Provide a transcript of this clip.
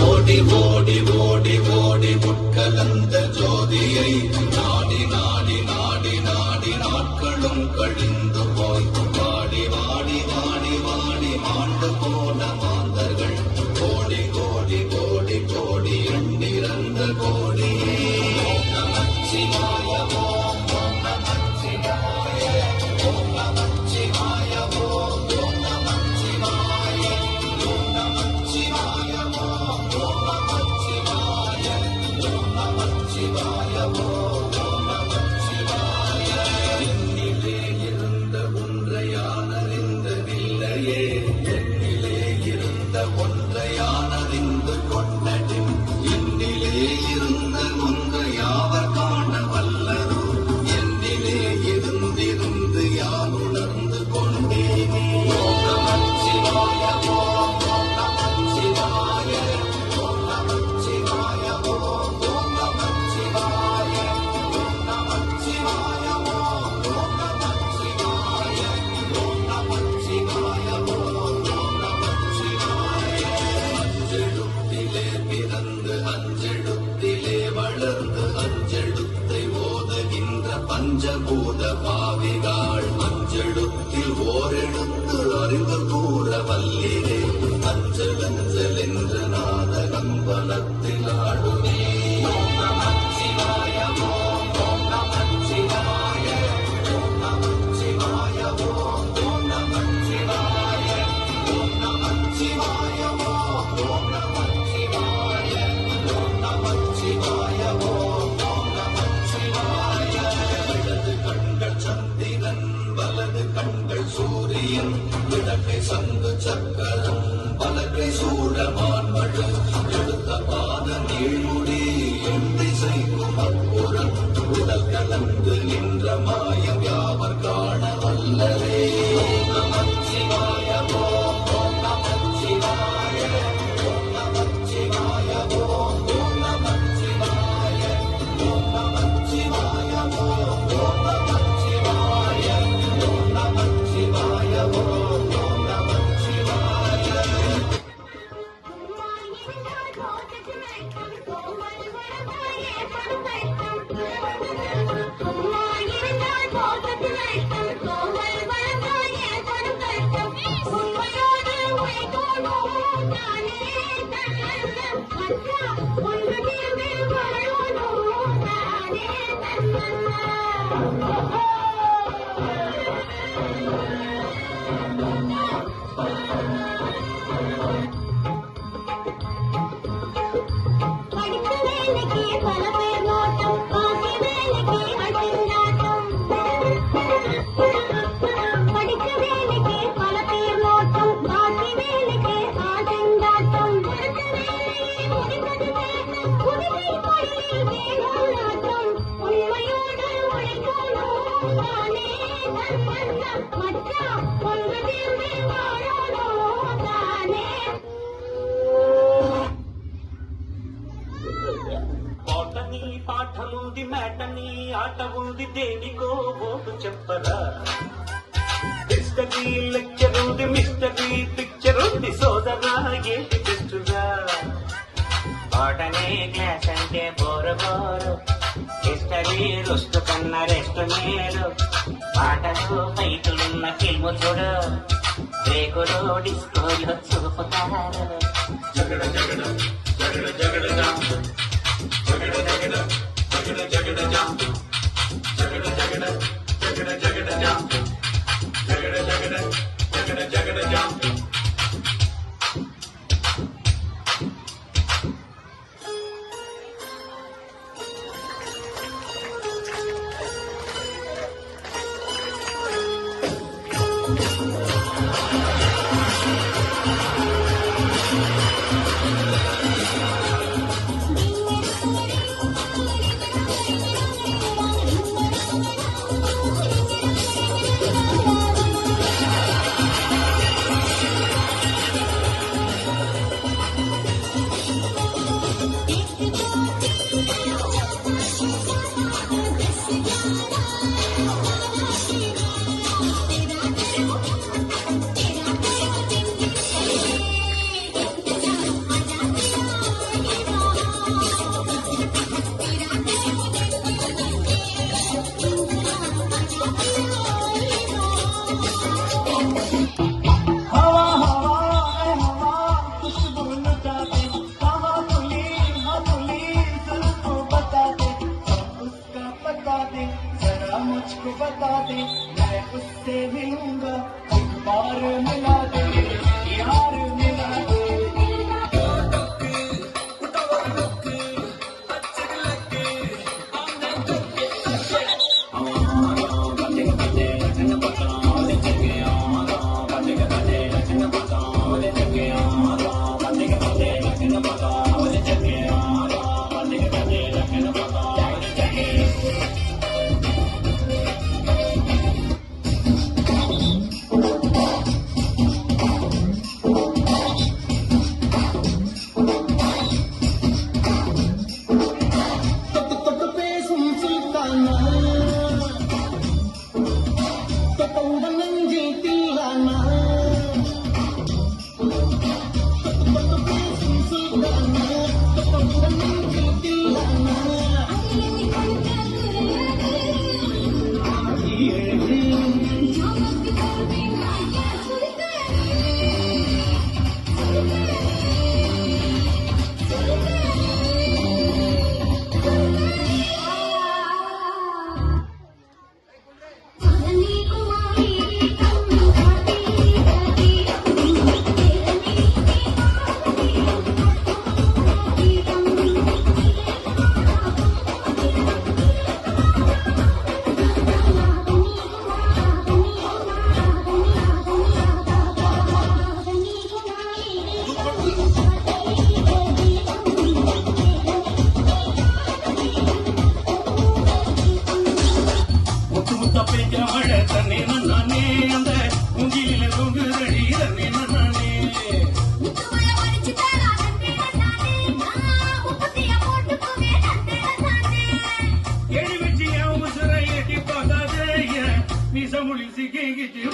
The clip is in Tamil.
ஓடி ஓடி ஓடி ஓடி முட்கலந்த ஜோதியை நாடி நாடி நாடி நாடி நாட்களும் கழிந்து போய் வாடி வாடி வாடி வாடி மாண்டு போன மாந்தர்கள் கோடி கோடி கோடி கோடி எண்ணிறந்த கோடியே நமச்சிவாய ஓம் நமச்சிவாய ஓம் நமச்சிவாய ஓம் நமச்சிவாய ஓம் நமச்சிவாய ஓம் நமச்சிவாய ஓம் நமச்சிவாய ஓம் நமச்சிவாய என்னிலே இருந்த ஒன்றை யான் அறிந்ததில்லையே என்னிலே இருந்த ஒன்றை யான் அறிந்து கொண்டடின் என்னிலே இருந்த ஒன்றை யாவர் காண வல்லரோ என்னிலே இருந்திருந்து யான் உணர்ந்து கொண்டேனே ஓம் நமச்சிவாய ஓம் நமச்சிவாய ஓம் நமச்சிவாய ஓம் நமச்சிவாய ஓம் நமச்சிவாய ஓம் நமச்சிவாய ஓம் நமச்சிவாய ஓம் நமச்சிவாய அஞ்செழுத்திலே பிறந்து அஞ்செழுத்திலே வளர்ந்து அஞ்செழுத்தை ஓதுகின்ற பஞ்சபூத பாவிகாள் அஞ்செழுத்தில் ஓரெழுத்து அறிந்து கூற வல்லிரே அஞ்சல் அஞ்சல் என்ற நாத கம்பலத்தில் ஆடுமே ஓம் நமச்சிவாய ஓம் நமச்சிவாய ஓம் நமச்சிவாய ஓம் நமச்சிவாய ஓம் நமச்சிவாய ஓம் நமச்சிவாய ஓம் நமச்சிவாய ஓம் நமச்சிவாய இடது கண்கள் சந்திரன் வலது கண்கள் சூரியன் இடக்கை சங்கு சக்கரம் பலகை சூழமான்மழு எடுத்த பாத நீழ்முடி என் திசைக்கும் அப்புறம் உடல் கலந்து நின்ற மாயம் யாவர் காண வல்லரே ஓம் நமச்சிவாய ஓம் நமச்சிவாய ஓம் நமச்சிவாய ஓம் நமச்சிவாய ஓம் நமச்சிவாய ஓம் நமச்சிவாய ஓம் நமச்சிவாய ஓம் நமச்சிவாய పాఠముది మేటని ఆట ఉంది దేనికో ఓటు చెప్పరా హిస్టరీ లెక్చర్ ఉంది మిస్టరీ పిక్చర్ ఉంది సోదరా ఏంటి తెస్తురా పాటనే క్లాస్ అంటే బోరు బోరు హిస్టరీ రుస్తు కన్నా రెస్ట్ మేలు పాటలు ఫైటులున్న ఫిల్ము చూడు బ్రేకులు డిస్కోలు చూపుతారు జగడ జగడ జగడ జగడ జగడ జగడ జగడ జగడ జాం జగడ జగడ జగడ జగడ జాం జగడ జగడ జగడ జగడ జాం बता दे मैं उससे मिलूंगा एक बार मिला दे यार मिला दे Somebody seeking it, you